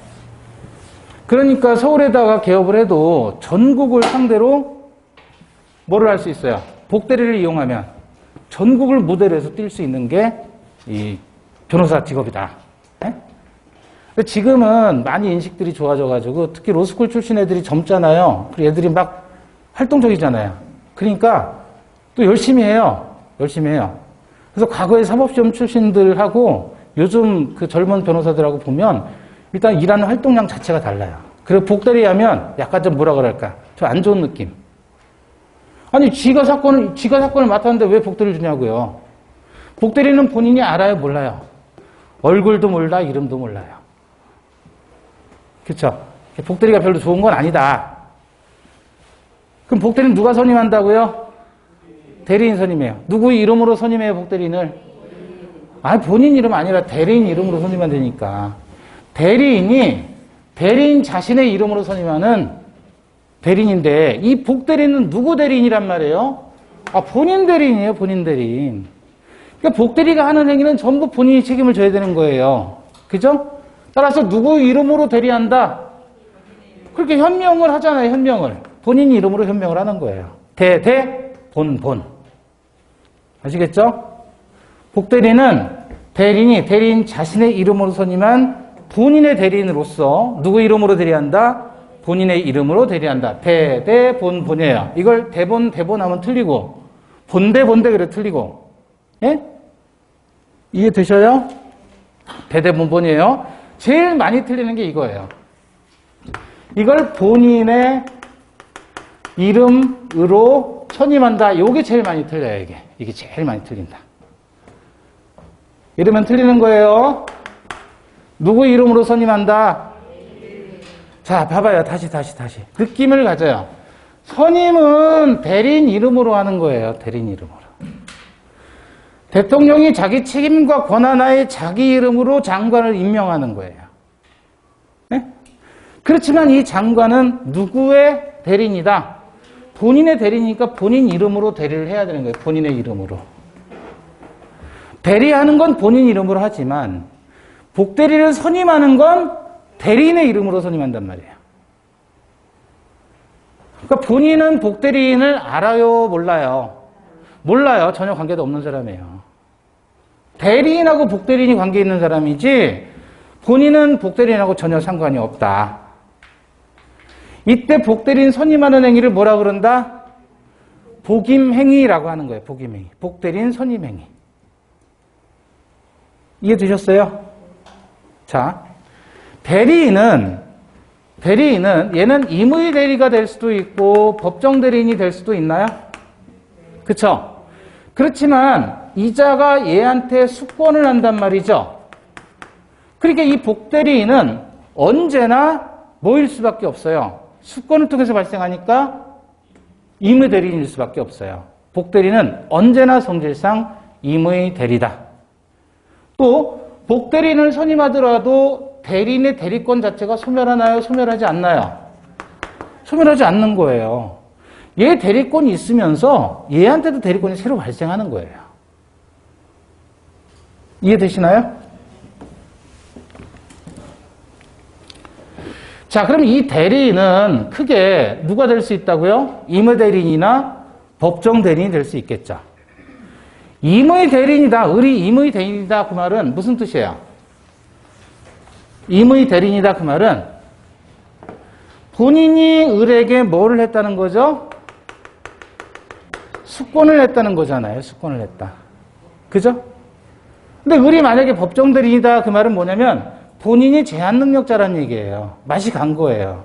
그러니까 서울에다가 개업을 해도 전국을 상대로 뭐를 할 수 있어요? 복대리를 이용하면 전국을 무대로 해서 뛸 수 있는 게 이 변호사 직업이다. 네? 지금은 많이 인식들이 좋아져가지고 특히 로스쿨 출신 애들이 젊잖아요. 그리고 애들이 막 활동적이잖아요. 그러니까 또 열심히 해요. 열심히 해요. 그래서 과거에 사법시험 출신들하고 요즘 그 젊은 변호사들하고 보면 일단 일하는 활동량 자체가 달라요. 그리고 복대리 하면 약간 좀 뭐라 그럴까? 좀 안 좋은 느낌. 아니, 지가 사건을 맡았는데 왜 복대리를 주냐고요. 복대리는 본인이 알아요, 몰라요? 얼굴도 몰라, 이름도 몰라요. 그렇죠? 복대리가 별로 좋은 건 아니다. 그럼 복대리는 누가 선임한다고요? 대리인 선임해요. 누구 이름으로 선임해요, 복대리인을? 아니, 본인 이름 아니라 대리인 이름으로 선임한다니까. 대리인 자신의 이름으로 선임하는 대리인인데, 이 복대리는 누구 대리인이란 말이에요? 아, 본인 대리인이에요, 본인 대리인. 그러니까 복대리가 하는 행위는 전부 본인이 책임을 져야 되는 거예요. 그죠? 따라서 누구 이름으로 대리한다? 그렇게 현명을 하잖아요, 현명을. 본인 이름으로 현명을 하는 거예요. 본. 아시겠죠? 복대리는 대리인 자신의 이름으로 선임한 본인의 대리인으로서 누구 이름으로 대리한다? 본인의 이름으로 대리한다. 본이에요. 이걸 대본 하면 틀리고 본대 그래 틀리고. 예? 이해되셔요? 본이에요. 제일 많이 틀리는 게 이거예요. 이걸 본인의 이름으로 선임한다. 이게 제일 많이 틀려요, 이게. 이게 제일 많이 틀린다. 이러면 틀리는 거예요. 누구 이름으로 선임한다? 자, 봐봐요. 다시. 느낌을 가져요. 선임은 대리인 이름으로 하는 거예요. 대리인 이름으로. 대통령이 자기 책임과 권한하에 자기 이름으로 장관을 임명하는 거예요. 네? 그렇지만 이 장관은 누구의 대리인이다? 본인의 대리니까 본인 이름으로 대리를 해야 되는 거예요. 본인의 이름으로. 대리하는 건 본인 이름으로 하지만 복대리를 선임하는 건 대리인의 이름으로 선임한단 말이에요. 그러니까 본인은 복대리인을 알아요? 몰라요? 몰라요. 전혀 관계도 없는 사람이에요. 대리인하고 복대리인이 관계 있는 사람이지 본인은 복대리인하고 전혀 상관이 없다. 이때 복대리인 선임하는 행위를 뭐라 그런다? 복임행위라고 하는 거예요. 복임행위. 복대리인 선임행위. 이해되셨어요? 자, 대리인은 얘는 임의 대리가 될 수도 있고 법정 대리인이 될 수도 있나요? 그쵸? 그렇지만 이자가 얘한테 수권을 한단 말이죠. 그러니까 이 복대리인은 언제나 뭐일 수밖에 없어요. 수권을 통해서 발생하니까 임의 대리인일 수밖에 없어요. 복대리는 언제나 성질상 임의 대리다. 또 복대리인을 선임하더라도 대리인의 대리권 자체가 소멸하나요? 소멸하지 않나요? 소멸하지 않는 거예요. 얘 대리권이 있으면서 얘한테도 대리권이 새로 발생하는 거예요. 이해되시나요? 자, 그럼 이 대리인은 크게 누가 될 수 있다고요? 임의 대리인이나 법정 대리인이 될 수 있겠죠. 임의 대리인이다, 임의 대리인이다 그 말은 무슨 뜻이에요? 임의 대리인이다 그 말은 본인이 을에게 뭐를 했다는 거죠? 수권을 했다는 거잖아요. 수권을 했다. 그죠? 근데 을이 만약에 법정 대리인이다 그 말은 뭐냐면 본인이 제한 능력자라는 얘기예요. 맛이 간 거예요.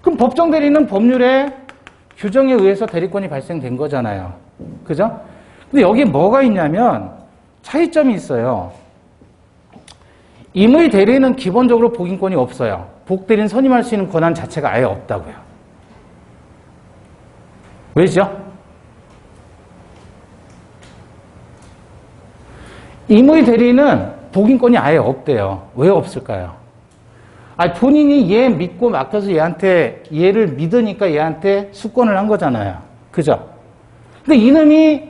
그럼 법정 대리인은 법률의 규정에 의해서 대리권이 발생된 거잖아요. 그죠? 근데 여기에 뭐가 있냐면 차이점이 있어요. 임의 대리인은 기본적으로 복인권이 없어요. 복대리인 선임할 수 있는 권한 자체가 아예 없다고요. 왜죠? 임의 대리인은 복인권이 아예 없대요. 왜 없을까요? 본인이 얘 믿고 맡겨서 얘를 믿으니까 얘한테 수권을 한 거잖아요. 그죠? 근데 이놈이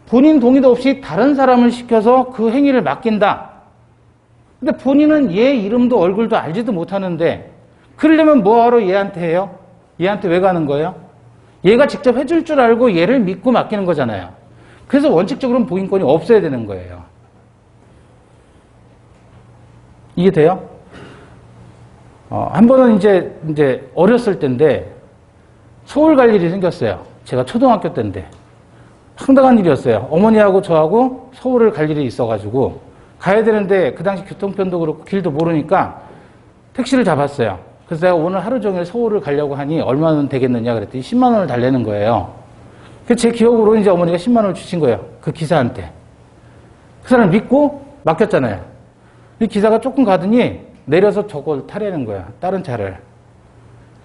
본인 동의도 없이 다른 사람을 시켜서 그 행위를 맡긴다. 근데 본인은 얘 이름도 얼굴도 알지도 못하는데 그러려면 뭐하러 얘한테 해요? 얘한테 왜 가는 거예요? 얘가 직접 해줄 줄 알고 얘를 믿고 맡기는 거잖아요. 그래서 원칙적으로는 복인권이 없어야 되는 거예요. 이게 돼요? 한 번은 이제 어렸을 때인데 서울 갈 일이 생겼어요. 제가 초등학교 때인데 황당한 일이었어요. 어머니하고 저하고 서울을 갈 일이 있어가지고 가야 되는데 그 당시 교통편도 그렇고 길도 모르니까 택시를 잡았어요. 그래서 내가 오늘 하루 종일 서울을 가려고 하니 얼마나 되겠느냐 그랬더니 10만 원을 달라는 거예요. 그래서 제 기억으로 이제 어머니가 10만 원을 주신 거예요. 그 기사한테. 그 사람을 믿고 맡겼잖아요. 이 기사가 조금 가더니 내려서 저걸 타려는 거야. 다른 차를.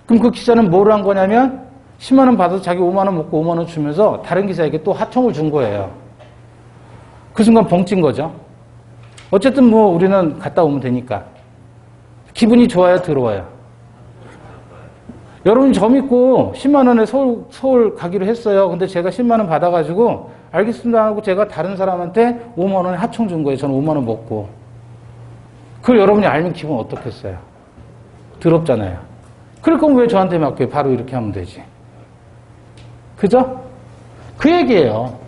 그럼 그 기사는 뭐를 한 거냐면 10만 원 받아서 자기 5만 원 먹고 5만 원 주면서 다른 기사에게 또 하청을 준 거예요. 그 순간 벙찐 거죠. 어쨌든 뭐 우리는 갔다 오면 되니까. 기분이 좋아요, 더러워요? 여러분이 저 믿고 10만 원에 서울 가기로 했어요. 근데 제가 10만 원 받아가지고 알겠습니다 하고 제가 다른 사람한테 5만 원에 하청 준 거예요. 저는 5만 원 먹고. 그걸 여러분이 알면 기분 어떻겠어요? 더럽잖아요. 그럴 거면 왜 저한테 맡겨요? 바로 이렇게 하면 되지. 그죠? 그 얘기예요.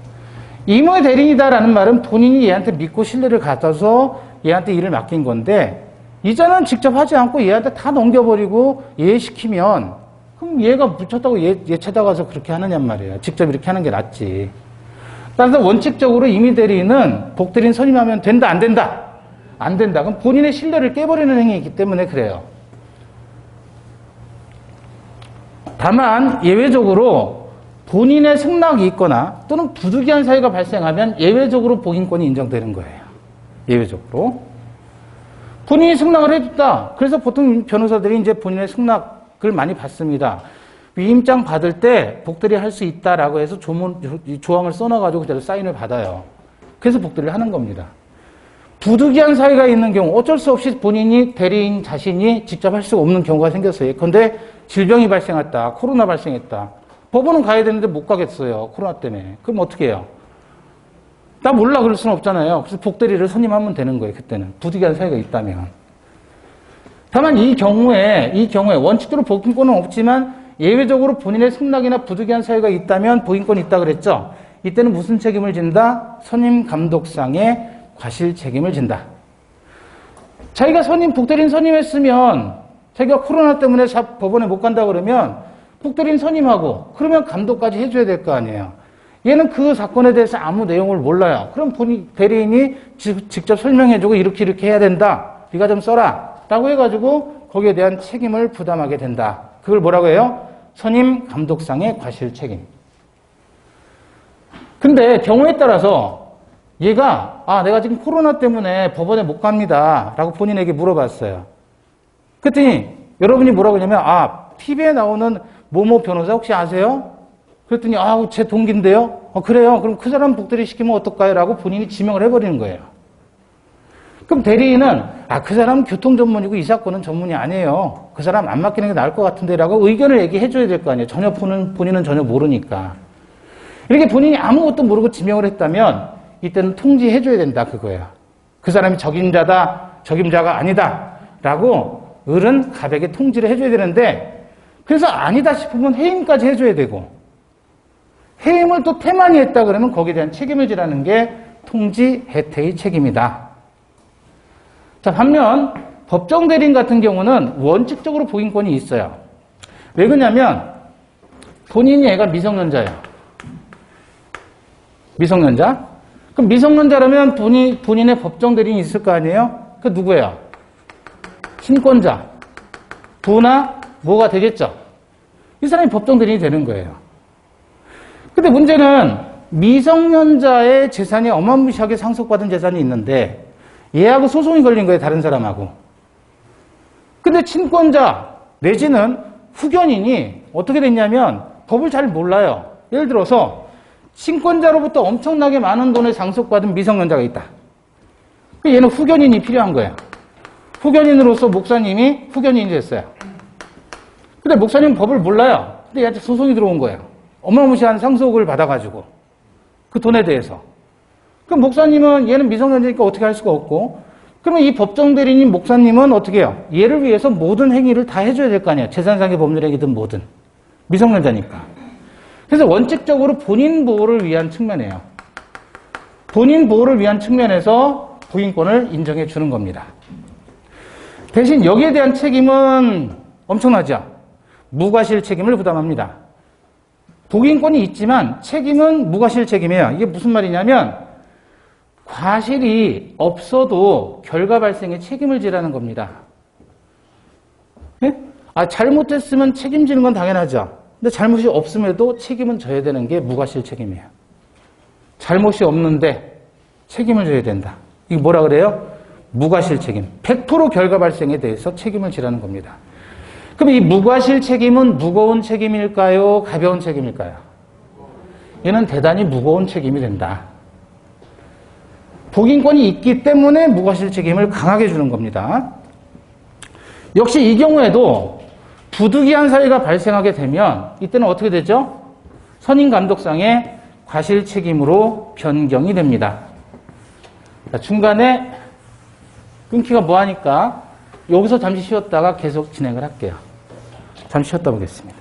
임의 대리인이다라는 말은 본인이 얘한테 믿고 신뢰를 갖아서 얘한테 일을 맡긴 건데 이자는 직접 하지 않고 얘한테 다 넘겨버리고 얘 시키면 그럼 얘가 묻혔다고 얘 찾아가서 그렇게 하느냔 말이에요. 직접 이렇게 하는 게 낫지. 따라서 원칙적으로 임의 대리인은 복대리인 선임하면 된다 안 된다? 안 된다. 그럼 본인의 신뢰를 깨버리는 행위이기 때문에 그래요. 다만 예외적으로 본인의 승낙이 있거나 또는 부득이한 사유가 발생하면 예외적으로 복인권이 인정되는 거예요. 예외적으로. 본인이 승낙을 해줬다. 그래서 보통 변호사들이 이제 본인의 승낙을 많이 받습니다. 위임장 받을 때 복대리 할 수 있다라고 해서 조항을 써놔가지고 그대로 사인을 받아요. 그래서 복대리를 하는 겁니다. 부득이한 사유가 있는 경우 어쩔 수 없이 본인이 대리인 자신이 직접 할 수가 없는 경우가 생겼어요. 그런데 질병이 발생했다. 코로나 발생했다. 법원은 가야 되는데 못 가겠어요. 코로나 때문에. 그럼 어떻게 해요? 나 몰라 그럴 수는 없잖아요. 그래서 복대리를 선임하면 되는 거예요. 그때는. 부득이한 사유가 있다면. 다만 이 경우에 원칙적으로 복인권은 없지만 예외적으로 본인의 승낙이나 부득이한 사유가 있다면 복인권이 있다 그랬죠. 이때는 무슨 책임을 진다? 선임 감독상의 과실 책임을 진다. 자기가 복대리인 선임했으면 자기가 코로나 때문에 법원에 못 간다 그러면 복대리인 선임하고 그러면 감독까지 해줘야 될 거 아니에요. 얘는 그 사건에 대해서 아무 내용을 몰라요. 그럼 대리인이 직접 설명해주고 이렇게 해야 된다. 네가 좀 써라. 라고 해가지고 거기에 대한 책임을 부담하게 된다. 그걸 뭐라고 해요? 선임 감독상의 과실 책임. 근데 경우에 따라서 얘가 내가 지금 코로나 때문에 법원에 못 갑니다. 라고 본인에게 물어봤어요. 그랬더니 여러분이 뭐라고 하냐면 TV에 나오는 모모 변호사 혹시 아세요? 그랬더니 제 동기인데요. 그래요. 그럼 그 사람 복대리 시키면 어떨까요? 라고 본인이 지명을 해버리는 거예요. 그럼 대리인은 그 사람은 교통 전문이고 이 사건은 전문이 아니에요. 그 사람 안 맡기는 게 나을 것 같은데 라고 의견을 얘기해줘야 될 거 아니에요. 본인은 전혀 모르니까. 이렇게 본인이 아무것도 모르고 지명을 했다면 이때는 통지해줘야 된다 그거예요. 그 사람이 적임자가 아니다 라고 을은 갑에게 통지를 해줘야 되는데 그래서 아니다 싶으면 해임까지 해줘야 되고 해임을 또 태만히 했다 그러면 거기에 대한 책임을 지라는 게 통지 해태의 책임이다. 자, 반면 법정 대리인 같은 경우는 원칙적으로 복인권이 있어요. 왜 그러냐면 본인이 애가 미성년자예요. 미성년자? 그럼 미성년자라면 본인의 법정 대리인이 있을 거 아니에요? 그 누구예요? 친권자. 부나 뭐가 되겠죠? 이 사람이 법정 대리인이 되는 거예요. 근데 문제는 미성년자의 재산이 어마무시하게 상속받은 재산이 있는데 얘하고 소송이 걸린 거예요. 다른 사람하고. 근데 친권자 내지는 후견인이 어떻게 됐냐면 법을 잘 몰라요. 예를 들어서 친권자로부터 엄청나게 많은 돈을 상속받은 미성년자가 있다. 얘는 후견인이 필요한 거예요. 후견인으로서 목사님이 후견인이 됐어요. 근데 목사님은 법을 몰라요. 근데 얘한테 소송이 들어온 거예요. 어마무시한 상속을 받아가지고 그 돈에 대해서. 그럼 목사님은 얘는 미성년자니까 어떻게 할 수가 없고, 그러면 이 법정 대리인 목사님은 어떻게 해요? 얘를 위해서 모든 행위를 다 해줘야 될 거 아니에요. 재산상의 법률행위든 뭐든. 미성년자니까. 그래서 원칙적으로 본인 보호를 위한 측면이에요. 본인 보호를 위한 측면에서 부인권을 인정해 주는 겁니다. 대신 여기에 대한 책임은 엄청나죠. 무과실 책임을 부담합니다. 부인권이 있지만 책임은 무과실 책임이에요. 이게 무슨 말이냐면 과실이 없어도 결과 발생에 책임을 지라는 겁니다. 예? 잘못했으면 책임지는 건 당연하죠. 근데 잘못이 없음에도 책임은 져야 되는 게 무과실 책임이에요. 잘못이 없는데 책임을 져야 된다. 이게 뭐라 그래요? 무과실 책임. 100% 결과 발생에 대해서 책임을 지라는 겁니다. 그럼 이 무과실 책임은 무거운 책임일까요? 가벼운 책임일까요? 얘는 대단히 무거운 책임이 된다. 복인권이 있기 때문에 무과실 책임을 강하게 주는 겁니다. 역시 이 경우에도 부득이한 사유가 발생하게 되면 이때는 어떻게 되죠? 선임감독상의 과실 책임으로 변경이 됩니다. 자, 중간에 끊기가 뭐하니까 여기서 잠시 쉬었다가 계속 진행을 할게요. 잠시 쉬었다 보겠습니다.